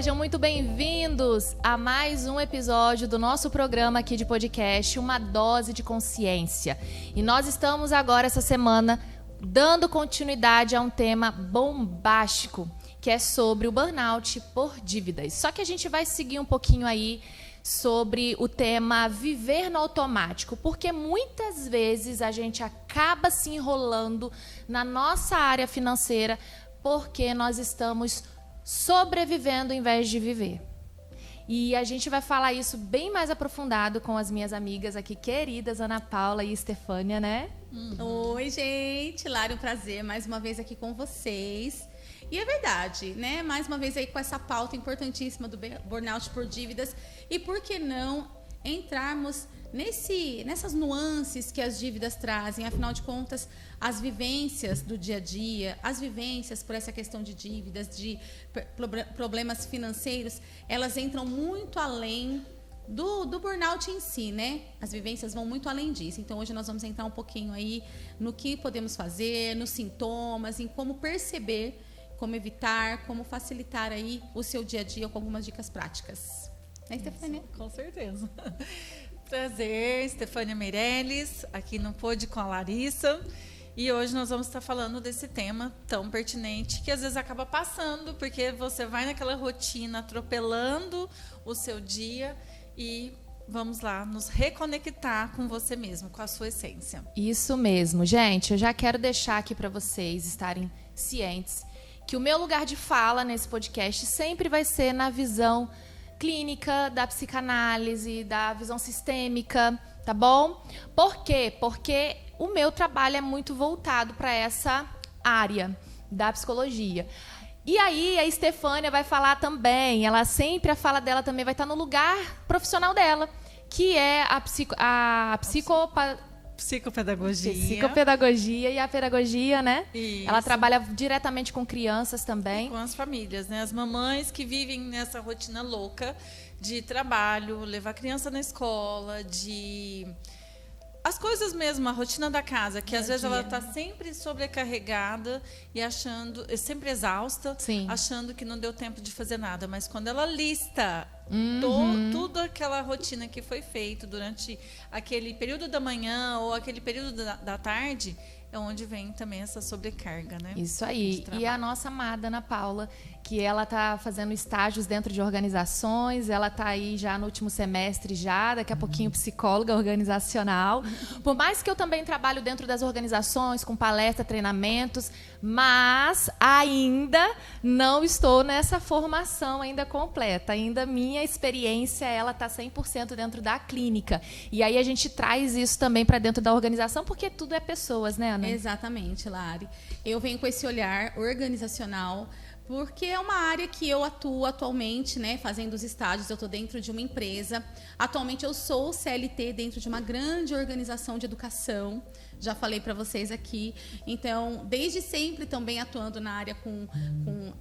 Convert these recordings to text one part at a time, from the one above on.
sejam muito bem-vindos a mais um episódio do nosso programa aqui de podcast, Uma Dose de Consciência. E nós estamos agora, essa semana, dando continuidade a um tema bombástico, que é sobre o burnout por dívidas. Só que a gente vai seguir um pouquinho aí sobre o tema viver no automático, porque muitas vezes a gente acaba se enrolando na nossa área financeira porque nós estamos sobrevivendo em vez de viver. E a gente vai falar isso bem mais aprofundado com as minhas amigas aqui queridas, Ana Paula e Estefânia, né? Oi, gente! Lari, um prazer mais uma vez aqui com vocês. E é verdade, né? Mais uma vez aí com essa pauta importantíssima do burnout por dívidas. E por que não entrarmos nessas nuances que as dívidas trazem? Afinal de contas, as vivências do dia a dia, as vivências por essa questão de dívidas, de problemas financeiros, elas entram muito além do burnout em si, né? As vivências vão muito além disso. Então, hoje nós vamos entrar um pouquinho aí no que podemos fazer, nos sintomas, em como perceber, como evitar, como facilitar aí o seu dia a dia com algumas dicas práticas. Né, Estefânia? Com certeza. Prazer, Estefânia Meirelles, aqui no Pod com a Larissa. E hoje nós vamos estar falando desse tema tão pertinente que às vezes acaba passando, porque você vai naquela rotina atropelando o seu dia e vamos lá nos reconectar com você mesmo, com a sua essência. Isso mesmo, gente. Eu já quero deixar aqui para vocês estarem cientes que o meu lugar de fala nesse podcast sempre vai ser na visão clínica, da psicanálise, da visão sistêmica, tá bom? Por quê? Porque o meu trabalho é muito voltado para essa área da psicologia. E aí a Estefânia vai falar também, a fala dela também vai estar no lugar profissional dela, que é a psicopedagogia e a pedagogia, né? Isso. Ela trabalha diretamente com crianças também. E com as famílias, né? As mamães que vivem nessa rotina louca de trabalho, levar a criança na escola, as coisas mesmo, a rotina da casa, que às vezes ela está sempre sobrecarregada e sempre exausta, Sim. achando que não deu tempo de fazer nada. Mas quando ela lista tudo aquela rotina que foi feito durante aquele período da manhã ou aquele período da tarde, é onde vem também essa sobrecarga, né? Isso aí. E a nossa amada Ana Paula, que ela está fazendo estágios dentro de organizações, ela está aí já no último semestre daqui a pouquinho psicóloga organizacional. Por mais que eu também trabalho dentro das organizações, com palestra, treinamentos, mas ainda não estou nessa formação ainda completa. Ainda minha experiência, ela está 100% dentro da clínica. E aí a gente traz isso também para dentro da organização, porque tudo é pessoas, né, Ana? Exatamente, Lari. Eu venho com esse olhar organizacional, porque é uma área que eu atuo atualmente, né, fazendo os estágios. Eu estou dentro de uma empresa. Atualmente eu sou CLT dentro de uma grande organização de educação. Já falei para vocês aqui. Então, desde sempre também atuando na área com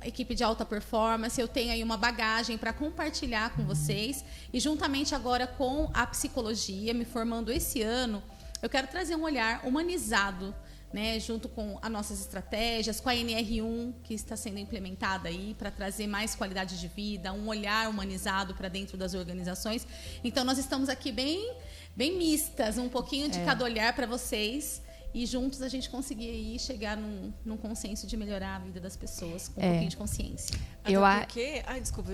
equipe de alta performance. Eu tenho aí uma bagagem para compartilhar com vocês. E juntamente agora com a psicologia, me formando esse ano, eu quero trazer um olhar humanizado, né, junto com as nossas estratégias, com a NR1, que está sendo implementada aí para trazer mais qualidade de vida, um olhar humanizado para dentro das organizações. Então, nós estamos aqui bem mistas, um pouquinho de cada olhar para vocês, e juntos a gente conseguir aí chegar num consenso de melhorar a vida das pessoas com um pouquinho de consciência. Porque, desculpa,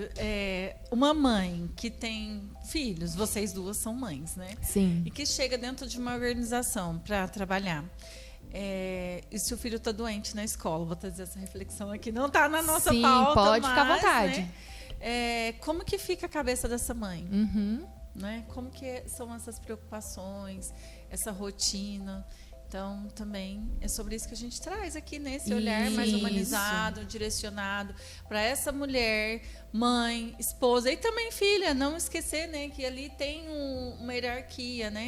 uma mãe que tem filhos, vocês duas são mães, né? Sim. E que chega dentro de uma organização para trabalhar. E se o filho está doente na escola, vou trazer essa reflexão aqui, não está na nossa pauta, pode ficar à vontade. Né? Como que fica a cabeça dessa mãe? Né? Como que são essas preocupações, essa rotina? Então, também é sobre isso que a gente traz aqui, nesse olhar mais humanizado, direcionado para essa mulher, mãe, esposa e também filha. Não esquecer, né, que ali tem uma hierarquia, né?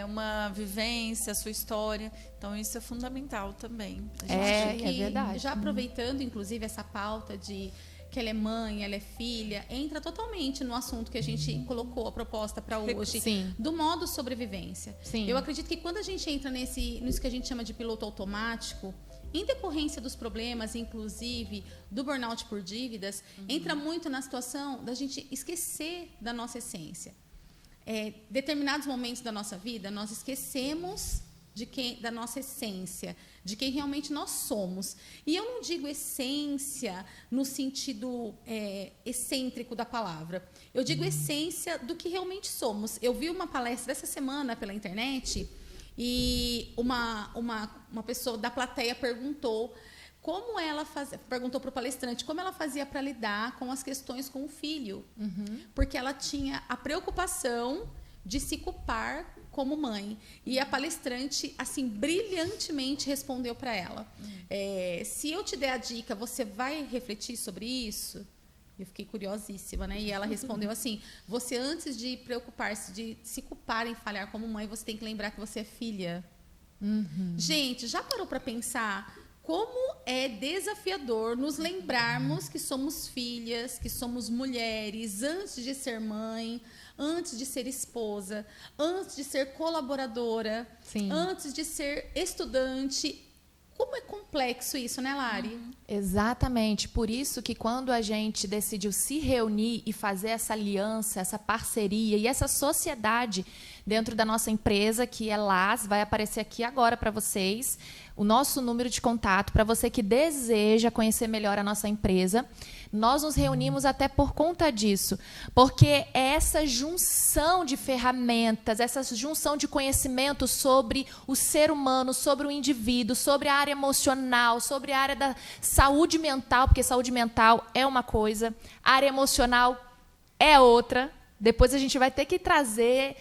Uma vivência, a sua história. Então, isso é fundamental também. É verdade. Já aproveitando, inclusive, essa pauta de que ela é mãe, ela é filha, entra totalmente no assunto que a gente colocou a proposta para hoje, Sim. do modo sobrevivência. Sim. Eu acredito que quando a gente entra nisso que a gente chama de piloto automático, em decorrência dos problemas, inclusive do burnout por dívidas, entra muito na situação da gente esquecer da nossa essência. Determinados momentos da nossa vida, nós esquecemos da nossa essência, de quem realmente nós somos. E eu não digo essência no sentido excêntrico da palavra. Eu digo essência do que realmente somos. Eu vi uma palestra essa semana pela internet e uma pessoa da plateia perguntou para o palestrante como ela fazia para lidar com as questões com o filho. Porque ela tinha a preocupação de se culpar como mãe. E a palestrante, assim, brilhantemente respondeu para ela. Se eu te der a dica, você vai refletir sobre isso? Eu fiquei curiosíssima, né? E ela respondeu assim, você, antes de preocupar-se, de se culpar em falhar como mãe, você tem que lembrar que você é filha. Gente, já parou para pensar como é desafiador nos lembrarmos que somos filhas, que somos mulheres, antes de ser mãe, antes de ser esposa, antes de ser colaboradora, antes de ser estudante. Como é complexo isso, né, Lari? Exatamente. Por isso que quando a gente decidiu se reunir e fazer essa aliança, essa parceria e essa sociedade dentro da nossa empresa, que é LAS, vai aparecer aqui agora para vocês, o nosso número de contato, para você que deseja conhecer melhor a nossa empresa. Nós nos reunimos até por conta disso, porque é essa junção de ferramentas, essa junção de conhecimento sobre o ser humano, sobre o indivíduo, sobre a área emocional, sobre a área da saúde mental, porque saúde mental é uma coisa, a área emocional é outra. Depois a gente vai ter que trazer,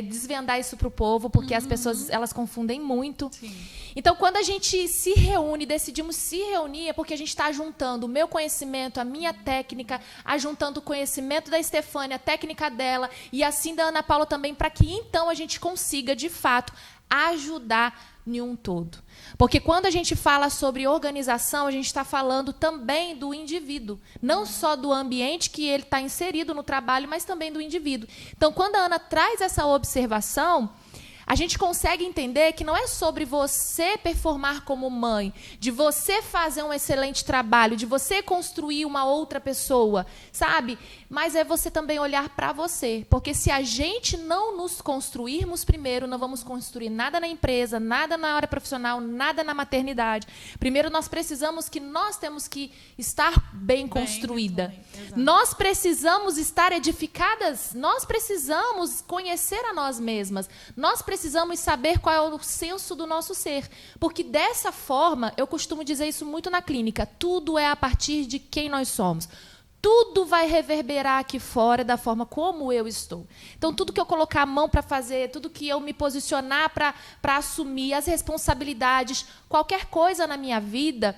desvendar isso para o povo, porque as pessoas elas confundem muito. Sim. Então, quando a gente se reúne, decidimos se reunir, é porque a gente está juntando o meu conhecimento, a minha técnica, juntando o conhecimento da Estefânia, a técnica dela, e assim da Ana Paula também, para que então a gente consiga, de fato, ajudar em um todo. Porque quando a gente fala sobre organização, a gente está falando também do indivíduo. Não só do ambiente que ele está inserido no trabalho, mas também do indivíduo. Então, quando a Ana traz essa observação, a gente consegue entender que não é sobre você performar como mãe, de você fazer um excelente trabalho, de você construir uma outra pessoa, sabe? Mas é você também olhar para você. Porque se a gente não nos construirmos primeiro, não vamos construir nada na empresa, nada na área profissional, nada na maternidade. Primeiro nós temos que estar bem construída. Nós precisamos estar edificadas, nós precisamos conhecer a nós mesmas, nós precisamos saber qual é o senso do nosso ser. Porque dessa forma, eu costumo dizer isso muito na clínica, tudo é a partir de quem nós somos. Tudo vai reverberar aqui fora da forma como eu estou. Então, tudo que eu colocar a mão para fazer, tudo que eu me posicionar para assumir as responsabilidades, qualquer coisa na minha vida,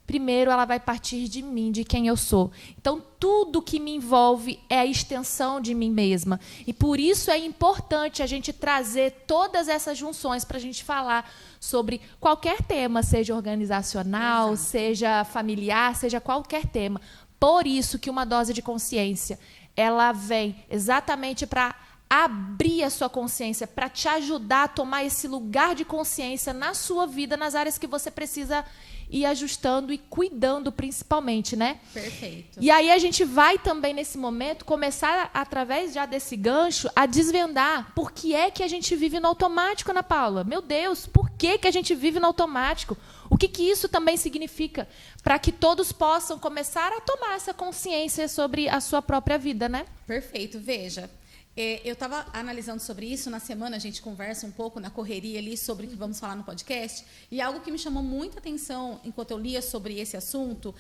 primeiro ela vai partir de mim, de quem eu sou. Então, tudo que me envolve é a extensão de mim mesma. E por isso é importante a gente trazer todas essas junções para a gente falar sobre qualquer tema, seja organizacional, exato, seja familiar, seja qualquer tema. Por isso que uma dose de consciência, ela vem exatamente para abrir a sua consciência, para te ajudar a tomar esse lugar de consciência na sua vida, nas áreas que você precisa ir ajustando e cuidando principalmente, né? Perfeito. E aí a gente vai também, nesse momento, começar, através já desse gancho, a desvendar por que é que a gente vive no automático, Ana Paula. Meu Deus, por que a gente vive no automático? O que isso também significa? Para que todos possam começar a tomar essa consciência sobre a sua própria vida, né? Perfeito. Veja, eu estava analisando sobre isso, na semana a gente conversa um pouco na correria ali sobre o que vamos falar no podcast, e algo que me chamou muita atenção enquanto eu lia sobre esse assunto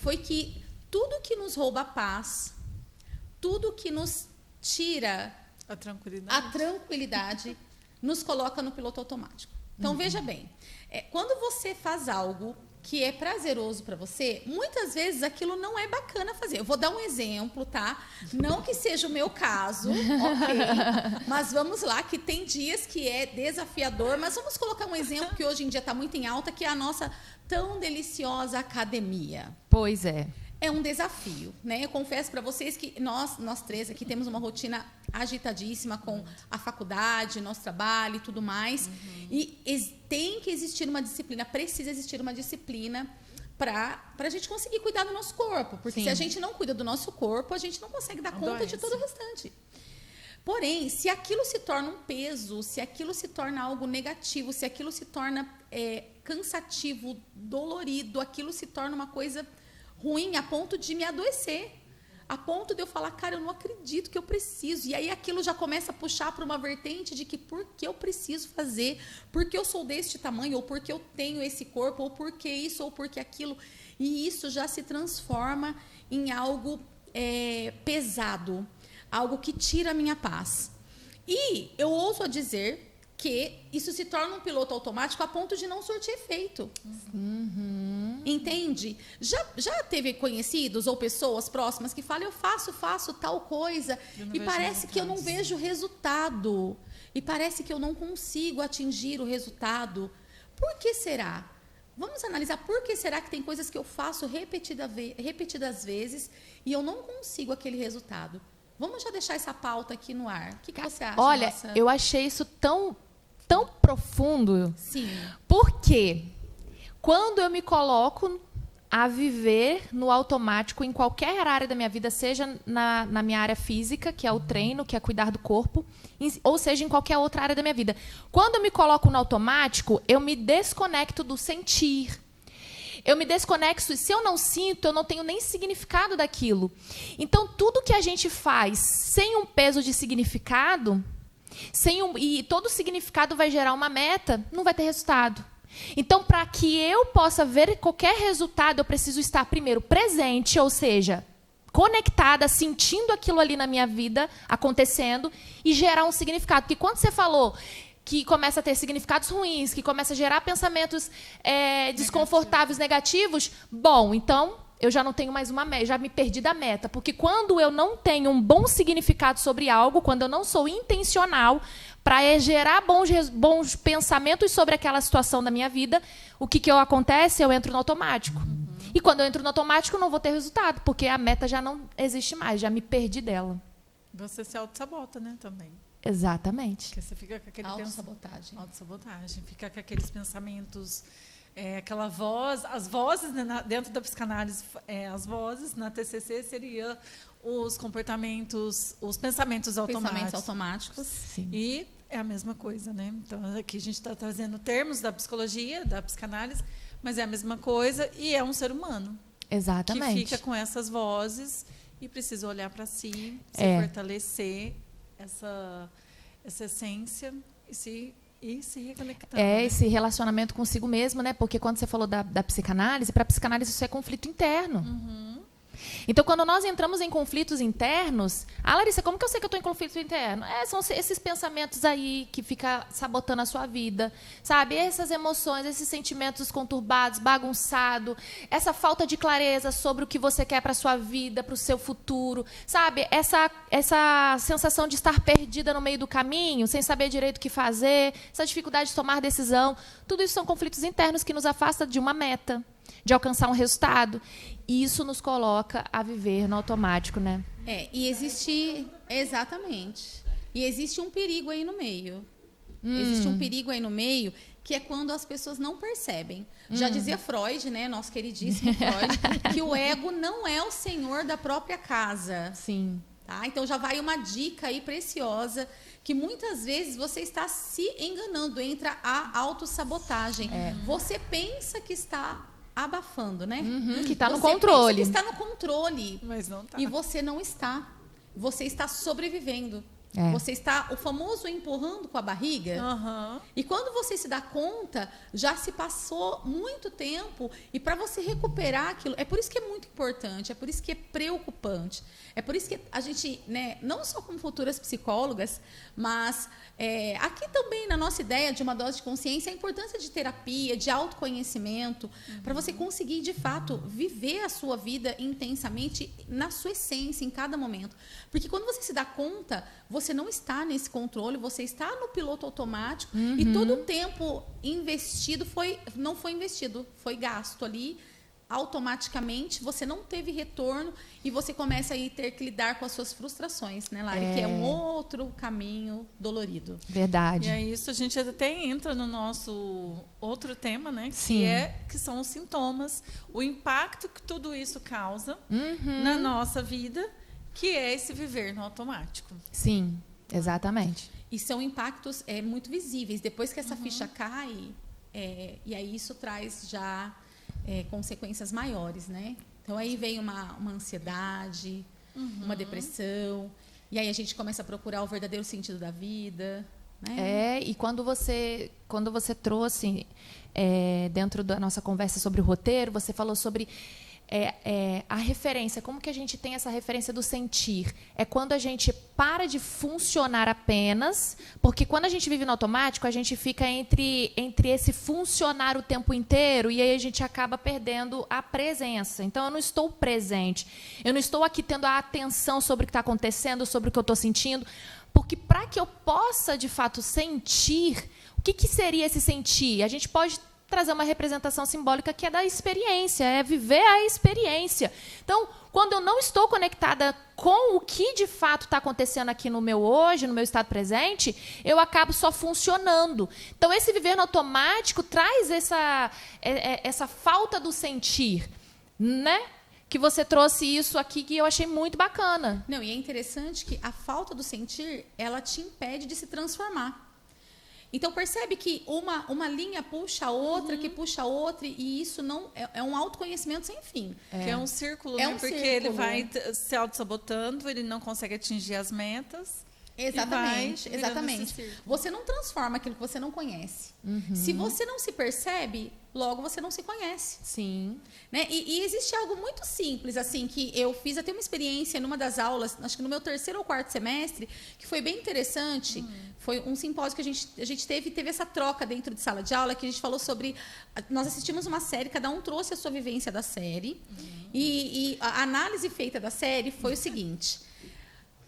foi que tudo que nos rouba a paz, tudo que nos tira a tranquilidade nos coloca no piloto automático. Então, veja bem, quando você faz algo que é prazeroso para você, muitas vezes aquilo não é bacana fazer. Eu vou dar um exemplo, tá? Não que seja o meu caso, ok? Mas vamos lá, que tem dias que é desafiador, mas vamos colocar um exemplo que hoje em dia está muito em alta, que é a nossa tão deliciosa academia. Pois é. É um desafio, né? Eu confesso para vocês que nós três aqui temos uma rotina agitadíssima com a faculdade, nosso trabalho e tudo mais. E tem que existir uma disciplina, precisa existir uma disciplina para a gente conseguir cuidar do nosso corpo. Porque Sim. se a gente não cuida do nosso corpo, a gente não consegue dar conta de todo o restante. Porém, se aquilo se torna um peso, se aquilo se torna algo negativo, se aquilo se torna cansativo, dolorido, aquilo se torna uma coisa ruim a ponto de me adoecer, a ponto de eu falar, cara, eu não acredito que eu preciso. E aí aquilo já começa a puxar para uma vertente de que por que eu preciso fazer, porque eu sou deste tamanho, ou porque eu tenho esse corpo, ou porque isso, ou porque aquilo. E isso já se transforma em algo pesado, algo que tira a minha paz. E eu ouso a dizer que isso se torna um piloto automático a ponto de não surtir efeito. Entende? Já teve conhecidos ou pessoas próximas que falam, eu faço tal coisa e parece que eu não vejo resultado. E parece que eu não consigo atingir o resultado. Por que será? Vamos analisar por que será que tem coisas que eu faço repetidas vezes e eu não consigo aquele resultado. Vamos já deixar essa pauta aqui no ar. O que você acha? Olha, nossa? eu achei isso tão profundo. Sim. Porque quando eu me coloco a viver no automático em qualquer área da minha vida, seja na minha área física, que é o treino, que é cuidar do corpo, ou seja, em qualquer outra área da minha vida. Quando eu me coloco no automático, eu me desconecto do sentir. Eu me desconexo, se eu não sinto, eu não tenho nem significado daquilo. Então, tudo que a gente faz sem um peso de significado, e todo significado vai gerar uma meta, não vai ter resultado. Então, para que eu possa ver qualquer resultado, eu preciso estar primeiro presente, ou seja, conectada, sentindo aquilo ali na minha vida acontecendo e gerar um significado. Porque quando você falou que começa a ter significados ruins, que começa a gerar pensamentos desconfortáveis, negativos, bom, então eu já não tenho mais uma meta, já me perdi da meta. Porque quando eu não tenho um bom significado sobre algo, quando eu não sou intencional para gerar bons pensamentos sobre aquela situação da minha vida, o que acontece? Eu entro no automático. E quando eu entro no automático, eu não vou ter resultado, porque a meta já não existe mais, já me perdi dela. Você se auto-sabota, né, também. Exatamente. Porque você fica com aquele Autossabotagem. Autossabotagem. Fica com aqueles pensamentos, aquela voz, as vozes, né, dentro da psicanálise, as vozes na TCC seria os comportamentos, os pensamentos automáticos. Pensamentos automáticos. Sim. E é a mesma coisa, né? Então, aqui a gente está trazendo termos da psicologia, da psicanálise, mas é a mesma coisa e é um ser humano. Exatamente. Que fica com essas vozes e precisa olhar para si, se fortalecer essa essência e se reconectar. Né? Esse relacionamento consigo mesmo, né? Porque quando você falou da psicanálise, para a psicanálise isso é conflito interno. Então, quando nós entramos em conflitos internos... Ah, Larissa, como que eu sei que eu estou em conflito interno? São esses pensamentos aí que ficam sabotando a sua vida, sabe? Essas emoções, esses sentimentos conturbados, bagunçados, essa falta de clareza sobre o que você quer para a sua vida, para o seu futuro, sabe? Essa sensação de estar perdida no meio do caminho, sem saber direito o que fazer, essa dificuldade de tomar decisão. Tudo isso são conflitos internos que nos afastam de uma meta, de alcançar um resultado. E isso nos coloca a viver no automático, né? E existe... Exatamente. E existe um perigo aí no meio. Existe um perigo aí no meio, que é quando as pessoas não percebem. Já dizia Freud, né, nosso queridíssimo Freud, que o ego não é o senhor da própria casa. Sim. Tá? Então já vai uma dica aí preciosa, que muitas vezes você está se enganando, entra a autossabotagem. Você pensa que está abafando, né? Que está no Você controle. pensa que está no controle. Mas não tá. E você não está. Você está sobrevivendo. É. Você está, o famoso, empurrando com a barriga. E quando você se dá conta, já se passou muito tempo. E para você recuperar aquilo, é por isso que é muito importante, é por isso que é preocupante. É por isso que a gente, né, não só como futuras psicólogas, mas aqui também na nossa ideia de uma dose de consciência, a importância de terapia, de autoconhecimento, para você conseguir, de fato, viver a sua vida intensamente na sua essência, em cada momento. Porque quando você se dá conta, você não está nesse controle, você está no piloto automático e todo o tempo investido não foi investido, foi gasto ali automaticamente você não teve retorno e você começa a ter que lidar com as suas frustrações, né, Lari? Que é um outro caminho dolorido. Verdade. E aí isso a gente até entra no nosso outro tema, né? Sim. Que são os sintomas, o impacto que tudo isso causa na nossa vida, que é esse viver no automático. Sim, exatamente. E são impactos muito visíveis. Depois que essa ficha cai, e aí isso traz já consequências maiores, né? Então aí vem uma ansiedade, uma depressão, e aí a gente começa a procurar o verdadeiro sentido da vida, né? E quando você trouxe dentro da nossa conversa sobre o roteiro, você falou sobre a referência, como que a gente tem essa referência do sentir? É quando a gente para de funcionar apenas, porque quando a gente vive no automático, a gente fica entre esse funcionar o tempo inteiro e aí a gente acaba perdendo a presença. Então, eu não estou presente, eu não estou aqui tendo a atenção sobre o que está acontecendo, sobre o que eu estou sentindo, porque para que eu possa, de fato, sentir, o que seria esse sentir? A gente pode trazer uma representação simbólica que é da experiência, é viver a experiência. Então, quando eu não estou conectada com o que de fato está acontecendo aqui no meu hoje, no meu estado presente, eu acabo só funcionando. Então, esse viver no automático traz essa falta do sentir, né? Que você trouxe isso aqui que eu achei muito bacana. Não, e é interessante que a falta do sentir, ela te impede de se transformar. Então, percebe que uma linha puxa a outra, que puxa a outra, e isso não é um autoconhecimento sem fim. Que é um círculo, É né? um Porque círculo. ele vai se auto-sabotando, ele não consegue atingir as metas. Exatamente, E vai virando exatamente. esse círculo. Você não transforma aquilo que você não conhece. Se você não se percebe, logo você não se conhece. Sim. Né? E existe algo muito simples, assim, que eu fiz até uma experiência numa das aulas, acho que no meu 3º ou 4º semestre, que foi bem interessante. Foi um simpósio que a gente teve essa troca dentro de sala de aula, que a gente falou sobre... Nós assistimos uma série, cada um trouxe a sua vivência da série, e a análise feita da série foi o seguinte: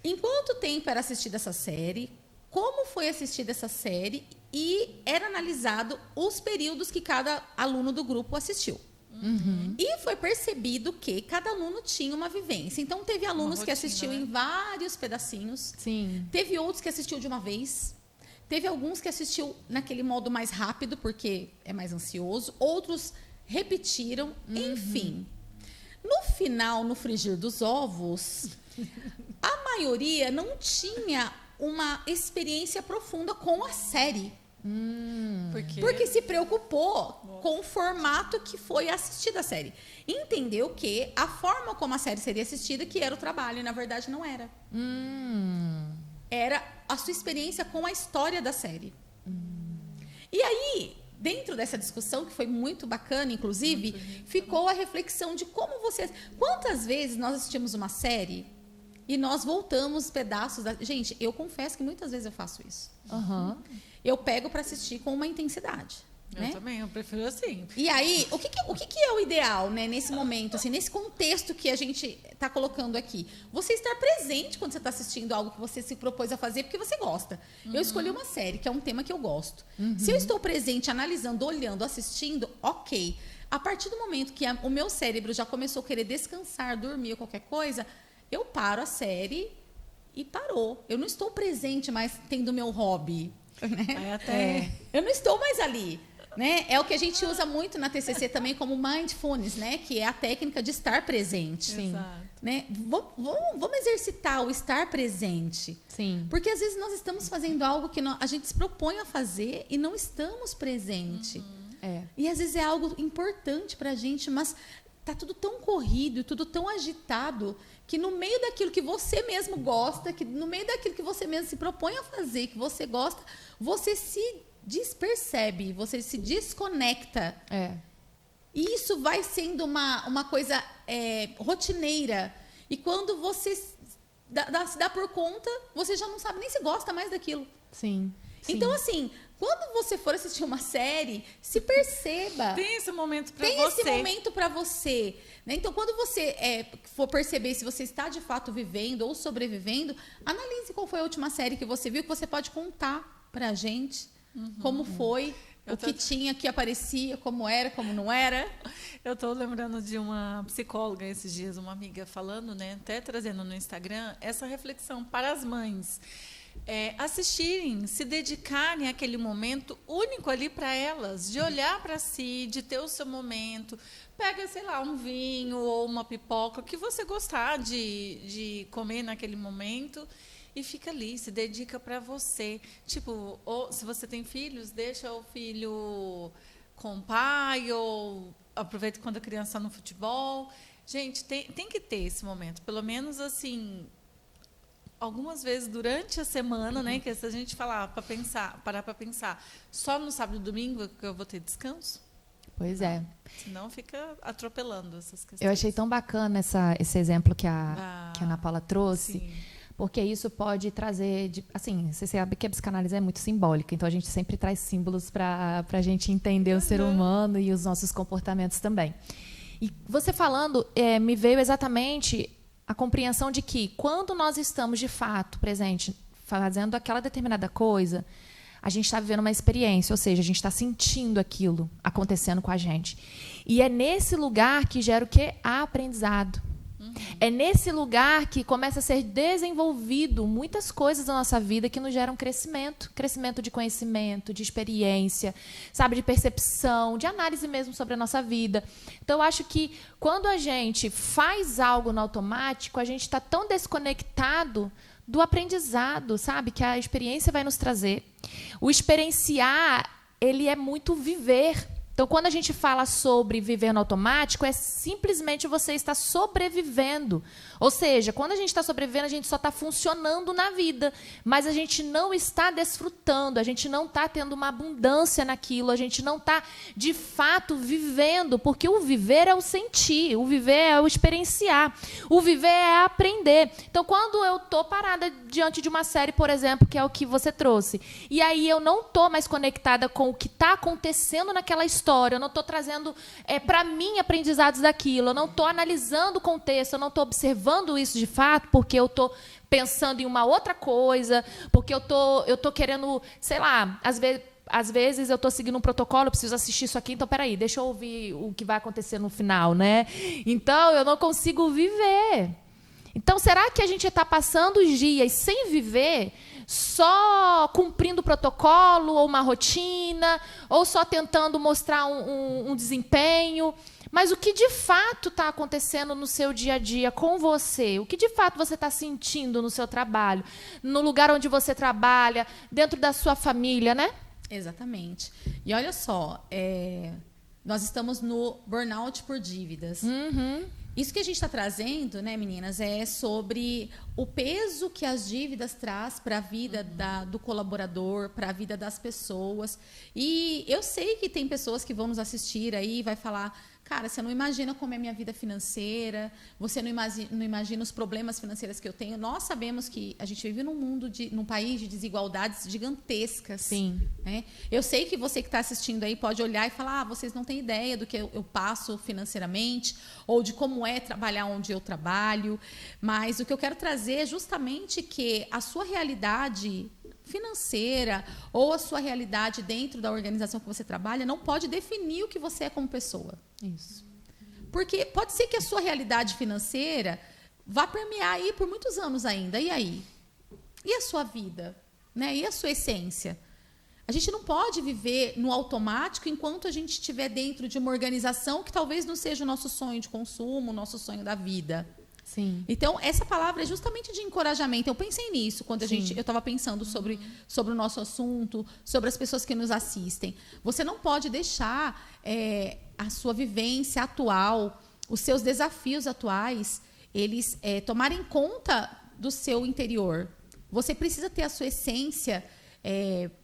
em quanto tempo era assistida essa série, como foi assistida essa série, e era analisado os períodos que cada aluno do grupo assistiu. E foi percebido que cada aluno tinha uma vivência. Então, teve alunos que assistiu em vários pedacinhos. Sim. Teve outros que assistiu de uma vez. Teve alguns que assistiu naquele modo mais rápido, porque é mais ansioso. Outros repetiram. Enfim. No final, no frigir dos ovos, a maioria não tinha uma experiência profunda com a série. Porque se preocupou com o formato que foi assistida a série. Entendeu que a forma como a série seria assistida que era o trabalho, e na verdade não era. Era a sua experiência com a história da série. E aí, dentro dessa discussão, que foi muito bacana, inclusive, ficou a reflexão de como você... Quantas vezes nós assistimos uma série e nós voltamos pedaços da... Gente, eu confesso que muitas vezes eu faço isso. Eu pego para assistir com uma intensidade. Né? Eu também, eu prefiro assim. E aí, o que é o ideal, né, nesse momento, assim, nesse contexto que a gente está colocando aqui? Você estar presente quando você está assistindo algo que você se propôs a fazer porque você gosta. Eu escolhi uma série, que é um tema que eu gosto. Se eu estou presente, analisando, olhando, assistindo, ok. A partir do momento que o meu cérebro já começou a querer descansar, dormir ou qualquer coisa, eu paro a série e parou. Eu não estou presente mais tendo meu hobby. Né? Eu não estou mais ali. Né? É o que a gente usa muito na TCC também como mindfulness, né? Que é a técnica de estar presente. Sim. Né? Vamos exercitar o estar presente. Sim. Porque às vezes nós estamos fazendo algo que a gente se propõe a fazer e não estamos presente. E às vezes é algo importante para a gente, mas tá tudo tão corrido, tudo tão agitado, que no meio daquilo que você mesmo gosta, que no meio daquilo que você mesmo se propõe a fazer, que você gosta, você se despercebe, você se desconecta. E isso vai sendo uma coisa rotineira. E quando você se dá por conta, você já não sabe nem se gosta mais daquilo. Sim. Então, assim, quando você for assistir uma série, se perceba. Tem esse momento para você. Tem esse momento para você. Né? Então, quando você for perceber se você está de fato vivendo ou sobrevivendo, analise qual foi a última série que você viu, que você pode contar para a gente como foi. O que tinha, que aparecia, como era, como não era. Eu estou lembrando de uma psicóloga esses dias, uma amiga falando, né, até trazendo no Instagram, essa reflexão para as mães. Assistirem, se dedicarem àquele momento único ali para elas, de olhar para si, de ter o seu momento. Pega, sei lá, um vinho ou uma pipoca, o que você gostar de comer naquele momento e fica ali, se dedica para você. Tipo, ou se você tem filhos, deixa o filho com o pai, ou aproveita quando a criança está no futebol. Gente, tem que ter esse momento, pelo menos assim, algumas vezes durante a semana, né? Que se a gente parar para pensar, só no sábado e domingo que eu vou ter descanso. Pois é. Senão fica atropelando essas questões. Eu achei tão bacana esse exemplo que a Ana Paula trouxe. Sim. Porque isso pode trazer... assim, você sabe que a psicanálise é muito simbólica, então a gente sempre traz símbolos para a gente entender o ser humano e os nossos comportamentos também. E você falando, me veio exatamente a compreensão de que quando nós estamos, de fato, presente, fazendo aquela determinada coisa, a gente está vivendo uma experiência, ou seja, a gente está sentindo aquilo acontecendo com a gente. E é nesse lugar que gera o quê? Aprendizado. É nesse lugar que começa a ser desenvolvido muitas coisas da nossa vida que nos geram crescimento. Crescimento de conhecimento, de experiência, sabe, de percepção, de análise mesmo sobre a nossa vida. Então, eu acho que quando a gente faz algo no automático, a gente está tão desconectado do aprendizado, sabe, que a experiência vai nos trazer. O experienciar, ele é muito viver. Então, quando a gente fala sobre viver no automático, é simplesmente você estar sobrevivendo. Ou seja, quando a gente está sobrevivendo, a gente só está funcionando na vida, mas a gente não está desfrutando, a gente não está tendo uma abundância naquilo, a gente não está, de fato, vivendo, porque o viver é o sentir, o viver é o experienciar, o viver é aprender. Então, quando eu estou parada diante de uma série, por exemplo, que é o que você trouxe, e aí eu não estou mais conectada com o que está acontecendo naquela história, eu não estou trazendo para mim aprendizados daquilo, eu não estou analisando o contexto, eu não estou observando isso de fato, porque eu estou pensando em uma outra coisa, porque eu tô querendo, sei lá, às vezes eu estou seguindo um protocolo, eu preciso assistir isso aqui, então peraí, deixa eu ouvir o que vai acontecer no final, né? Então eu não consigo viver. Então, será que a gente está passando os dias sem viver, só cumprindo o protocolo ou uma rotina, ou só tentando mostrar um desempenho? Mas o que de fato está acontecendo no seu dia a dia com você? O que de fato você está sentindo no seu trabalho, no lugar onde você trabalha, dentro da sua família, né? Exatamente. E olha só, nós estamos no burnout por dívidas. Uhum. Isso que a gente está trazendo, né, meninas, é sobre o peso que as dívidas traz para a vida do colaborador, para a vida das pessoas. E eu sei que tem pessoas que vão nos assistir aí e vai falar: cara, você não imagina como é a minha vida financeira, você não imagina os problemas financeiros que eu tenho. Nós sabemos que a gente vive num país de desigualdades gigantescas. Sim. Né? Eu sei que você que está assistindo aí pode olhar e falar: vocês não têm ideia do que eu passo financeiramente, ou de como é trabalhar onde eu trabalho. Mas o que eu quero trazer é justamente que a sua realidade financeira ou a sua realidade dentro da organização que você trabalha não pode definir o que você é como pessoa. Isso. Porque pode ser que a sua realidade financeira vá permear aí por muitos anos ainda. E aí? E a sua vida? Né? E a sua essência? A gente não pode viver no automático enquanto a gente estiver dentro de uma organização que talvez não seja o nosso sonho de consumo, o nosso sonho da vida. Sim. Então, essa palavra é justamente de encorajamento. Eu pensei nisso quando eu estava pensando sobre o nosso assunto, sobre as pessoas que nos assistem. Você não pode deixar a sua vivência atual, os seus desafios atuais, eles tomarem conta do seu interior. Você precisa ter a sua essência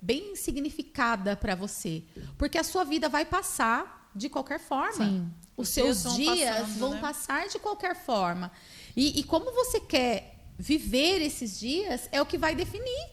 bem significada para você. Porque a sua vida vai passar de qualquer forma. Sim. Os seus dias vão passar de qualquer forma. E como você quer viver esses dias é o que vai definir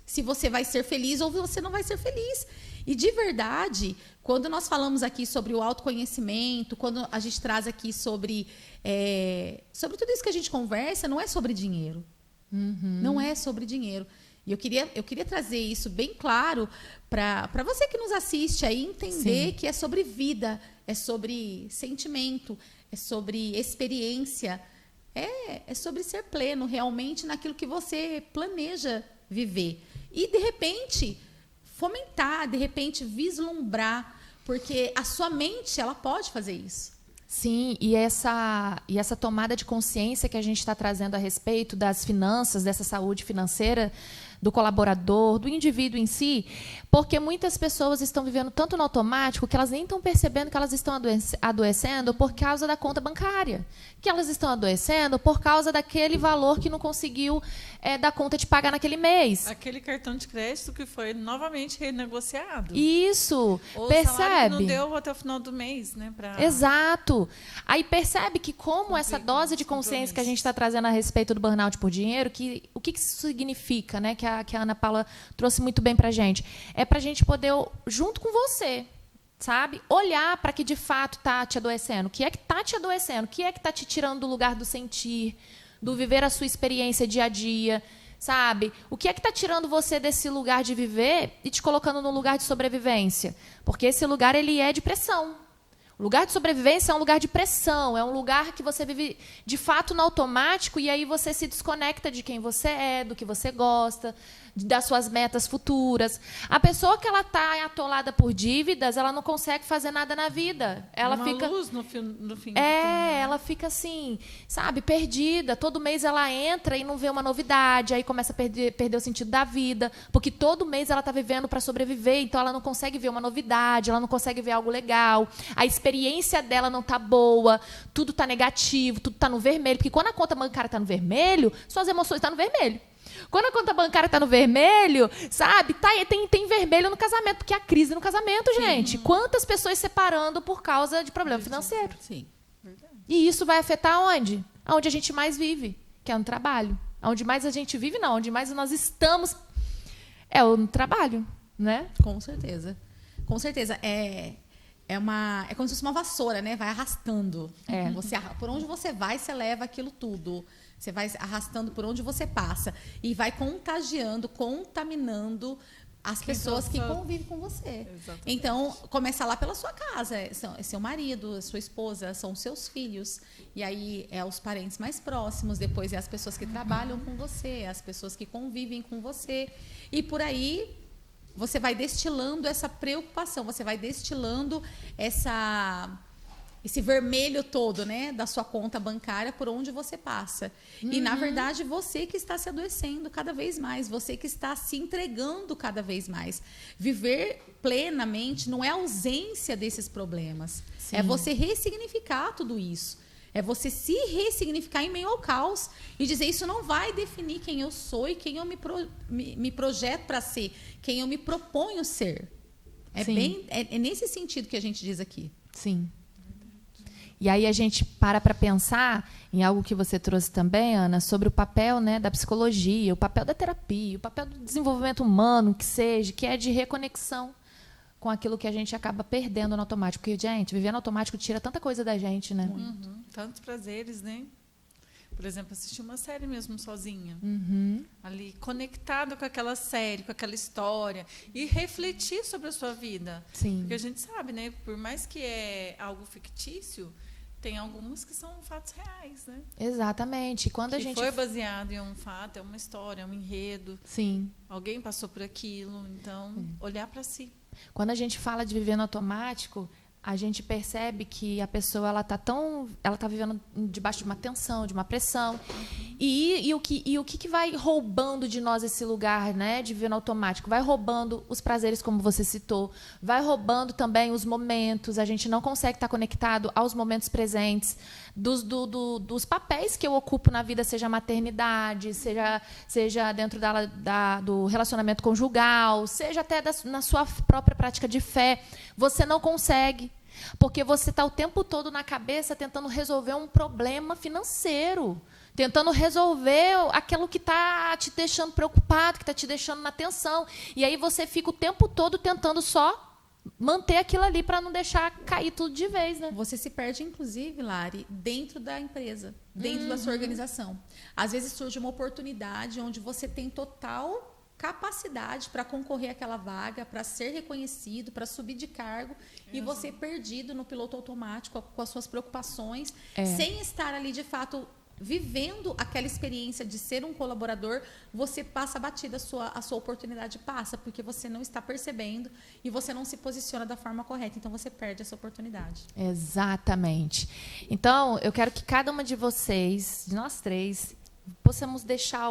se você vai ser feliz ou você não vai ser feliz. E, de verdade, quando nós falamos aqui sobre o autoconhecimento, quando a gente traz aqui sobre tudo isso que a gente conversa, não é sobre dinheiro. Uhum. Não é sobre dinheiro. E eu queria trazer isso bem claro para você que nos assiste aí entender Sim. que é sobre vida, é sobre sentimento, é sobre experiência, é sobre ser pleno realmente naquilo que você planeja viver. E, de repente, fomentar, de repente, vislumbrar, porque a sua mente ela pode fazer isso. Sim, e essa tomada de consciência que a gente está trazendo a respeito das finanças, dessa saúde financeira, do colaborador, do indivíduo em si, porque muitas pessoas estão vivendo tanto no automático que elas nem estão percebendo que elas estão adoecendo por causa da conta bancária, que elas estão adoecendo por causa daquele valor que não conseguiu dar conta de pagar naquele mês. Aquele cartão de crédito que foi novamente renegociado. Isso, ou percebe? O salário que não deu até o final do mês, né? Exato. Aí percebe que como essa dose de consciência que a gente está trazendo a respeito do burnout por dinheiro, o que isso significa, né? Que a Ana Paula trouxe muito bem para a gente. É para a gente poder, junto com você, sabe, olhar para que de fato está te adoecendo. O que é que está te adoecendo? O que é que está te tirando do lugar do sentir, do viver a sua experiência dia a dia, sabe? O que é que está tirando você desse lugar de viver e te colocando no lugar de sobrevivência? Porque esse lugar ele é de pressão. O lugar de sobrevivência é um lugar de pressão, é um lugar que você vive de fato no automático e aí você se desconecta de quem você é, do que você gosta, das suas metas futuras. A pessoa que ela está atolada por dívidas, ela não consegue fazer nada na vida. Ela uma fica luz no fim do túnel. ela fica assim, sabe, perdida. Todo mês ela entra e não vê uma novidade, aí começa a perder o sentido da vida, porque todo mês ela está vivendo para sobreviver, então ela não consegue ver uma novidade, ela não consegue ver algo legal. A experiência dela não está boa, tudo está negativo, tudo está no vermelho, porque quando a conta bancária está no vermelho, suas emoções estão no vermelho. Quando a conta bancária está no vermelho, sabe? Tem vermelho no casamento, porque é a crise no casamento, gente. Quantas pessoas separando por causa de problema financeiro? Sim. E isso vai afetar onde? Onde a gente mais vive, que é no trabalho. Onde mais a gente vive, não. Onde mais nós estamos é no trabalho, né? Com certeza. Com certeza. É como se fosse uma vassoura, né? Vai arrastando. Por onde você vai, você leva aquilo tudo. Você vai arrastando por onde você passa. E vai contagiando, contaminando as pessoas que convivem com você. Exatamente. Então, começa lá pela sua casa. É seu marido, sua esposa, são seus filhos. E aí é os parentes mais próximos. Depois é as pessoas que trabalham com você, as pessoas que convivem com você. E por aí você vai destilando essa preocupação, você vai destilando esse vermelho todo, né, da sua conta bancária por onde você passa. E, na verdade, você que está se adoecendo cada vez mais, você que está se entregando cada vez mais. Viver plenamente não é ausência desses problemas. Sim. É você ressignificar tudo isso. É você se ressignificar em meio ao caos e dizer isso não vai definir quem eu sou e quem eu me projeto para ser, quem eu me proponho ser. É nesse sentido que a gente diz aqui. Sim. E aí a gente para pensar em algo que você trouxe também, Ana, sobre o papel, né, da psicologia, o papel da terapia, o papel do desenvolvimento humano, que é de reconexão com aquilo que a gente acaba perdendo no automático. Porque, gente, viver no automático tira tanta coisa da gente, né? Tantos prazeres, né? Por exemplo, assistir uma série mesmo sozinha. Ali, conectado com aquela série, com aquela história. E refletir sobre a sua vida. Sim. Porque a gente sabe, né? Por mais que é algo fictício, tem algumas que são fatos reais, né? Exatamente. Quando a que gente foi baseado em um fato, é uma história, é um enredo. Sim. Alguém passou por aquilo. Então, olhar para si. Quando a gente fala de viver no automático, a gente percebe que a pessoa ela tá vivendo debaixo de uma tensão, de uma pressão. E o que vai roubando de nós esse lugar, né, de viver no automático? Vai roubando os prazeres, como você citou, vai roubando também os momentos. A gente não consegue estar conectado aos momentos presentes, dos papéis que eu ocupo na vida, seja a maternidade, seja dentro do relacionamento conjugal, seja até na sua própria prática de fé. Você não consegue. Porque você está o tempo todo na cabeça tentando resolver um problema financeiro, tentando resolver aquilo que está te deixando preocupado, que está te deixando na tensão. E aí você fica o tempo todo tentando só manter aquilo ali para não deixar cair tudo de vez, né? Você se perde, inclusive, Lari, dentro da empresa, dentro da sua organização. Às vezes surge uma oportunidade onde você tem total capacidade para concorrer àquela vaga, para ser reconhecido, para subir de cargo, e você perdido no piloto automático com as suas preocupações, sem estar ali de fato vivendo aquela experiência de ser um colaborador. Você passa batida, a sua oportunidade passa, porque você não está percebendo e você não se posiciona da forma correta, então você perde essa oportunidade. Exatamente. Então, eu quero que cada uma de vocês, de nós três, possamos deixar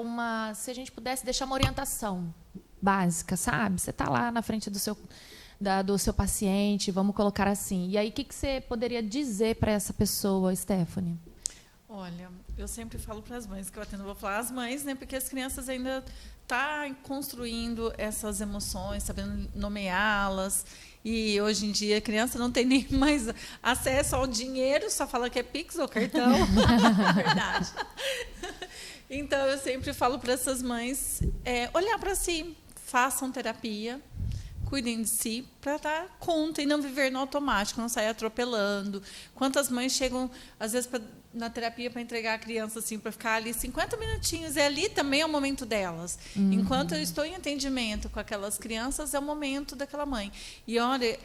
se a gente pudesse deixar uma orientação básica, sabe? Você está lá na frente do seu paciente, vamos colocar assim. E aí, o que você poderia dizer para essa pessoa, Stephanie? Olha, eu sempre falo para as mães que eu atendo, vou falar as mães, né? Porque as crianças ainda estão construindo essas emoções, sabendo nomeá-las. E hoje em dia a criança não tem nem mais acesso ao dinheiro, só fala que é Pix ou cartão. Verdade. Então, eu sempre falo para essas mães olhar para si, façam terapia, cuidem de si, para dar conta e não viver no automático, não sair atropelando. Quantas mães chegam, às vezes, na terapia para entregar a criança assim, para ficar ali 50 minutinhos, e ali também é o momento delas. Enquanto eu estou em atendimento com aquelas crianças, é o momento daquela mãe. E olha,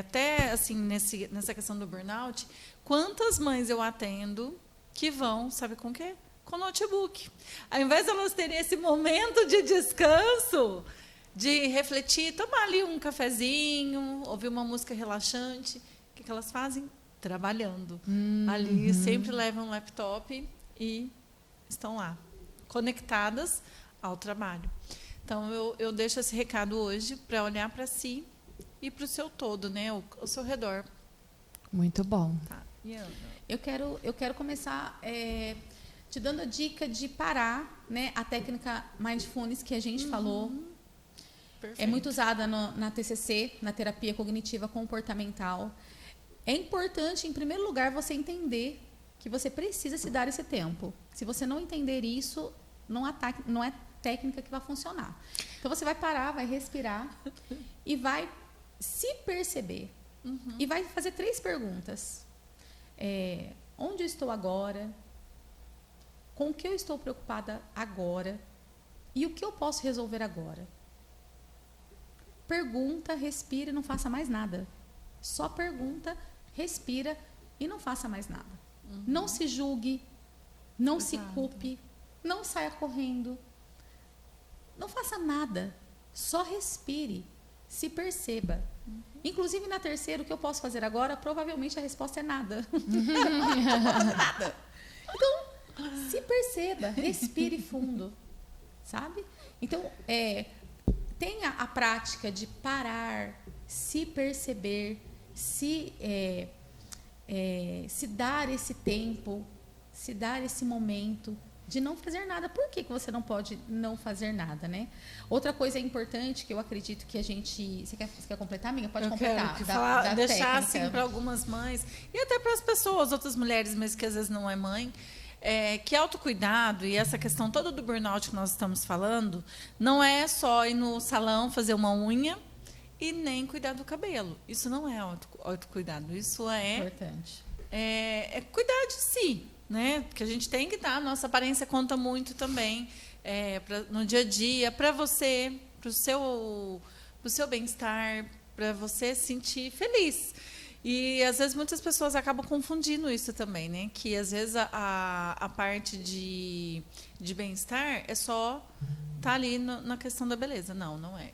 até assim, nessa questão do burnout, quantas mães eu atendo que vão, sabe com o quê? Com notebook. Ao invés de elas terem esse momento de descanso, de refletir, tomar ali um cafezinho, ouvir uma música relaxante, o que elas fazem? Trabalhando. Ali sempre levam um laptop e estão lá, conectadas ao trabalho. Então, eu deixo esse recado hoje para olhar para si e para o seu todo, né? O seu redor. Muito bom. Tá. E Ana? Eu quero começar te dando a dica de parar, né? A técnica Mindfulness que a gente falou. Perfeito. É muito usada na TCC, na terapia cognitiva comportamental. É importante, em primeiro lugar, você entender que você precisa se dar esse tempo. Se você não entender isso, não é técnica que vai funcionar. Então, você vai parar, vai respirar e vai se perceber. E vai fazer 3 perguntas. Onde eu estou agora? Com o que eu estou preocupada agora? E o que eu posso resolver agora? Pergunta, respira e não faça mais nada. Só pergunta, respira e não faça mais nada. Não se julgue, não se culpe, não saia correndo. Não faça nada. Só respire, se perceba. Inclusive, na terceira, o que eu posso fazer agora? Provavelmente a resposta é nada. Não posso fazer nada. Então, se perceba, respire fundo. Sabe? Então, tenha a prática de parar, se perceber, se dar esse tempo, se dar esse momento de não fazer nada. Por que você não pode não fazer nada, né? Outra coisa importante que eu acredito que a gente... Você quer completar, amiga? Pode completar. Quero deixar assim para algumas mães e até para as pessoas, outras mulheres, mas que às vezes não é mãe, que autocuidado e essa questão toda do burnout que nós estamos falando não é só ir no salão fazer uma unha e nem cuidar do cabelo. Isso não é autocuidado. Isso importante. É cuidar de si, né? Porque a gente tem que dar. Nossa aparência conta muito também no dia a dia, para você, para o seu bem-estar, para você se sentir feliz. E, às vezes, muitas pessoas acabam confundindo isso também, né? Que, às vezes, a parte de bem-estar é só estar ali na questão da beleza. Não é.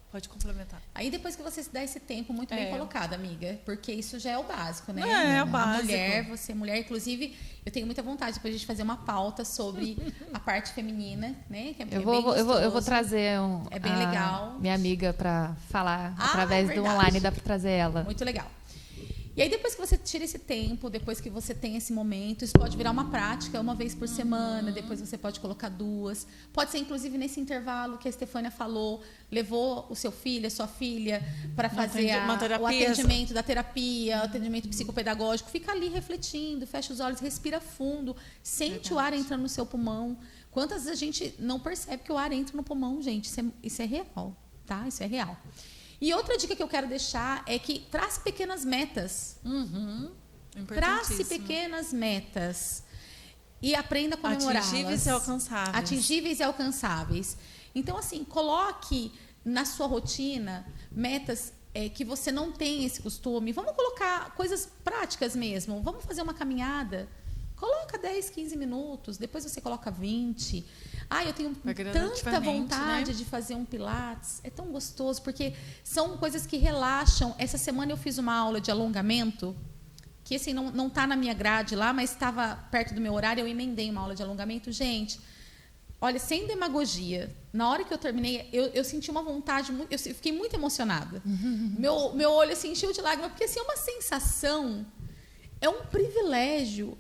Pode complementar. Aí, depois que você se dá esse tempo, muito bem colocado, amiga. Porque isso já é o básico, né? É o básico. Você é mulher. Inclusive, eu tenho muita vontade depois de a gente fazer uma pauta sobre a parte feminina, né? Que eu vou trazer é bem legal. Minha amiga para falar através do online, dá para trazer ela. Muito legal. E aí, depois que você tira esse tempo, depois que você tem esse momento, isso pode virar uma prática, uma vez por semana, depois você pode colocar 2. Pode ser, inclusive, nesse intervalo que a Estefânia falou, levou o seu filho, a sua filha, para fazer o atendimento da terapia, o atendimento psicopedagógico. Fica ali refletindo, fecha os olhos, respira fundo, sente o ar entrando no seu pulmão. Quantas vezes a gente não percebe que o ar entra no pulmão, gente? Isso é real, tá? Isso é real. E outra dica que eu quero deixar é que trace pequenas metas. Trace pequenas metas. E aprenda a comemorá-las. Atingíveis e alcançáveis. Atingíveis e alcançáveis. Então, assim, coloque na sua rotina metas que você não tem esse costume. Vamos colocar coisas práticas mesmo. Vamos fazer uma caminhada. Coloca 10, 15 minutos, depois você coloca 20. Eu tenho tanta vontade, né, de fazer um pilates. É tão gostoso, porque são coisas que relaxam. Essa semana eu fiz uma aula de alongamento, que assim, não está na minha grade lá, mas estava perto do meu horário, eu emendei uma aula de alongamento. Gente, olha, sem demagogia, na hora que eu terminei, eu senti uma vontade, eu fiquei muito emocionada. Meu olho assim, encheu de lágrimas, porque assim, é uma sensação, é um privilégio.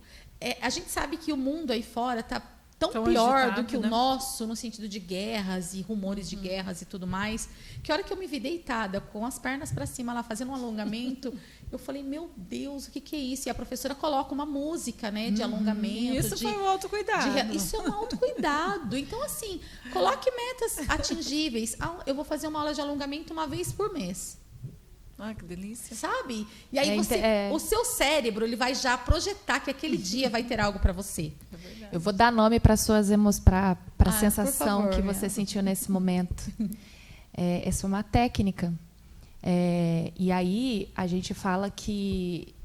A gente sabe que o mundo aí fora está tão pior agitado, do que o nosso, no sentido de guerras e rumores de guerras e tudo mais, que a hora que eu me vi deitada, com as pernas para cima lá, fazendo um alongamento, eu falei, meu Deus, o que é isso? E a professora coloca uma música, né, de alongamento. Isso foi um autocuidado. Isso é um autocuidado. Então, assim, coloque metas atingíveis. Eu vou fazer uma aula de alongamento uma vez por mês. Que delícia. Sabe? E aí o seu cérebro ele vai já projetar que aquele dia vai ter algo para você. Eu vou dar nome para suas emoções, para a sensação que você sentiu nesse momento. Essa é uma técnica. E aí a gente fala que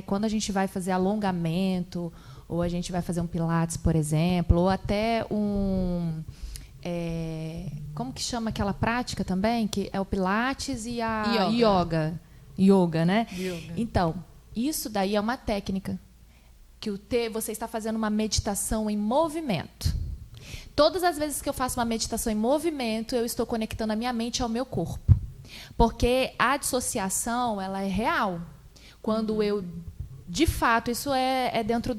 quando a gente vai fazer alongamento, ou a gente vai fazer um pilates, por exemplo, ou até como que chama aquela prática também? Que é o pilates e a yoga, né? Yoga. Então, isso daí é uma técnica. Que você está fazendo uma meditação em movimento. Todas as vezes que eu faço uma meditação em movimento, eu estou conectando a minha mente ao meu corpo. Porque a dissociação, ela é real. Quando eu... De fato, isso é dentro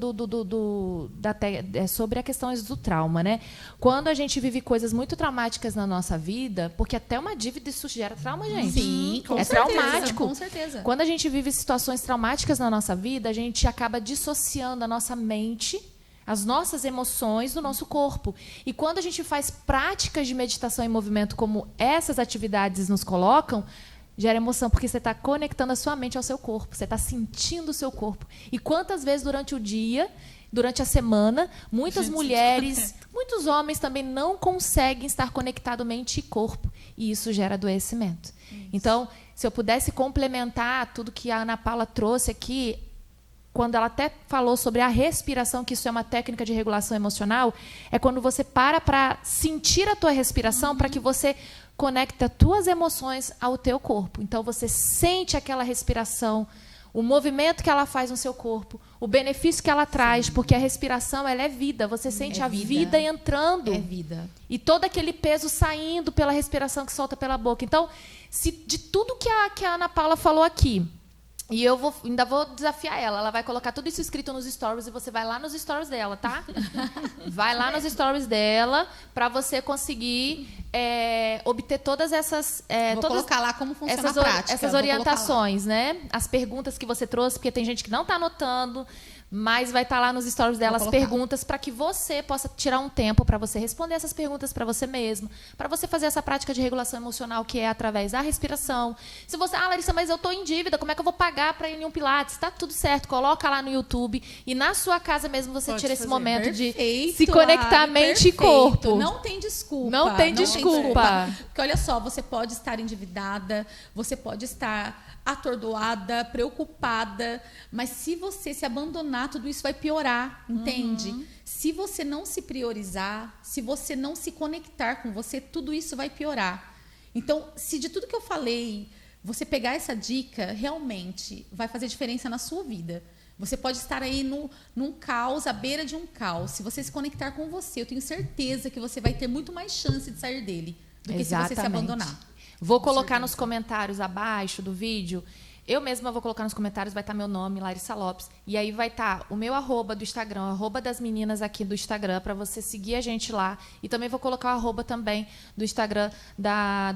sobre as questões do trauma, né? Quando a gente vive coisas muito traumáticas na nossa vida, porque até uma dívida isso gera trauma, gente. Sim, com certeza, traumático. Com certeza. Quando a gente vive situações traumáticas na nossa vida, a gente acaba dissociando a nossa mente, as nossas emoções do nosso corpo. E quando a gente faz práticas de meditação em movimento, como essas atividades nos colocam, gera emoção, porque você está conectando a sua mente ao seu corpo, você está sentindo o seu corpo. E quantas vezes durante o dia, durante a semana, muitas mulheres, muitos homens também não conseguem estar conectados mente e corpo. E isso gera adoecimento. Isso. Então, se eu pudesse complementar tudo que a Ana Paula trouxe aqui, quando ela até falou sobre a respiração, que isso é uma técnica de regulação emocional, é quando você para sentir a tua respiração, para que você conecta as tuas emoções ao teu corpo. Então, você sente aquela respiração, o movimento que ela faz no seu corpo, o benefício que ela traz, porque a respiração ela é vida. Você sente a vida entrando. É vida. E todo aquele peso saindo pela respiração que solta pela boca. Então, se de tudo que a Ana Paula falou aqui, e eu ainda vou desafiar ela vai colocar tudo isso escrito nos stories e você vai lá nos stories dela, tá? Vai lá nos stories dela para você conseguir obter todas essas... Vou colocar lá como funciona a prática. Essas orientações, né? As perguntas que você trouxe, porque tem gente que não está anotando, mas vai estar lá nos stories dela as perguntas para que você possa tirar um tempo para você responder essas perguntas para você mesmo, para você fazer essa prática de regulação emocional que é através da respiração. Se você, Larissa, mas eu estou em dívida, como é que eu vou pagar para ir em um pilates? Está tudo certo, coloca lá no YouTube e na sua casa mesmo você tira esse momento de se conectar mente e corpo. Não tem desculpa. Não tem desculpa. Porque olha só, você pode estar endividada, você pode estar atordoada, preocupada, mas se você se abandonar, tudo isso vai piorar, entende? Se você não se priorizar, se você não se conectar com você, tudo isso vai piorar. Então, se de tudo que eu falei, você pegar essa dica, realmente vai fazer diferença na sua vida. Você pode estar aí num caos, à beira de um caos. Se você se conectar com você, eu tenho certeza que você vai ter muito mais chance de sair dele do que se você se abandonar. Vou colocar nos comentários abaixo do vídeo. Eu mesma vou colocar nos comentários, vai estar meu nome, Larissa Lopes. E aí vai estar o meu arroba do Instagram, arroba das meninas aqui do Instagram, para você seguir a gente lá. E também vou colocar o arroba também do Instagram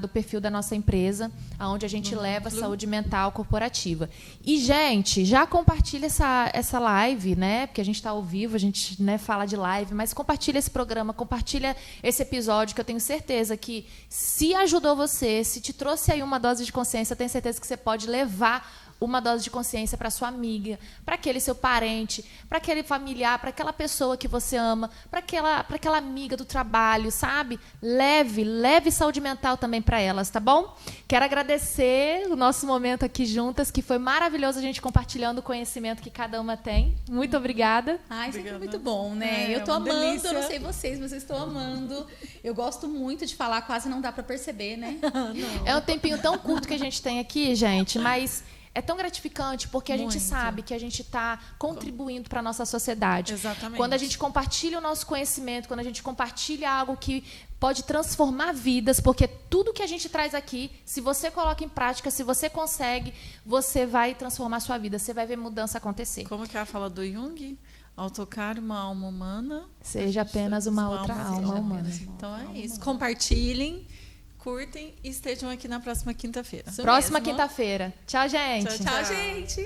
do perfil da nossa empresa, onde a gente leva a saúde mental corporativa. E, gente, já compartilha essa live, né? Porque a gente está ao vivo, a gente, né, fala de live, mas compartilha esse programa, compartilha esse episódio, que eu tenho certeza que se ajudou você, se te trouxe aí uma dose de consciência, eu tenho certeza que você pode levar uma dose de consciência para sua amiga, para aquele seu parente, para aquele familiar, para aquela pessoa que você ama, para aquela amiga do trabalho, sabe? Leve saúde mental também para elas, tá bom? Quero agradecer o nosso momento aqui juntas, que foi maravilhoso a gente compartilhando o conhecimento que cada uma tem. Muito obrigada. Ai, sempre muito bom, né? Eu tô amando, delícia. Eu não sei vocês, mas eu estou amando. Eu gosto muito de falar, quase não dá para perceber, né? É um tempinho tão curto que a gente tem aqui, gente, mas é tão gratificante porque a gente sabe que a gente está contribuindo para a nossa sociedade. Exatamente. Quando a gente compartilha o nosso conhecimento, quando a gente compartilha algo que pode transformar vidas, porque tudo que a gente traz aqui, se você coloca em prática, se você consegue, você vai transformar a sua vida, você vai ver mudança acontecer. Como que ela fala do Jung? Ao tocar uma alma humana, seja apenas uma outra alma humana. Então é isso. Compartilhem, curtem e estejam aqui na próxima quinta-feira. Próxima quinta-feira. Tchau, gente. Tchau, gente.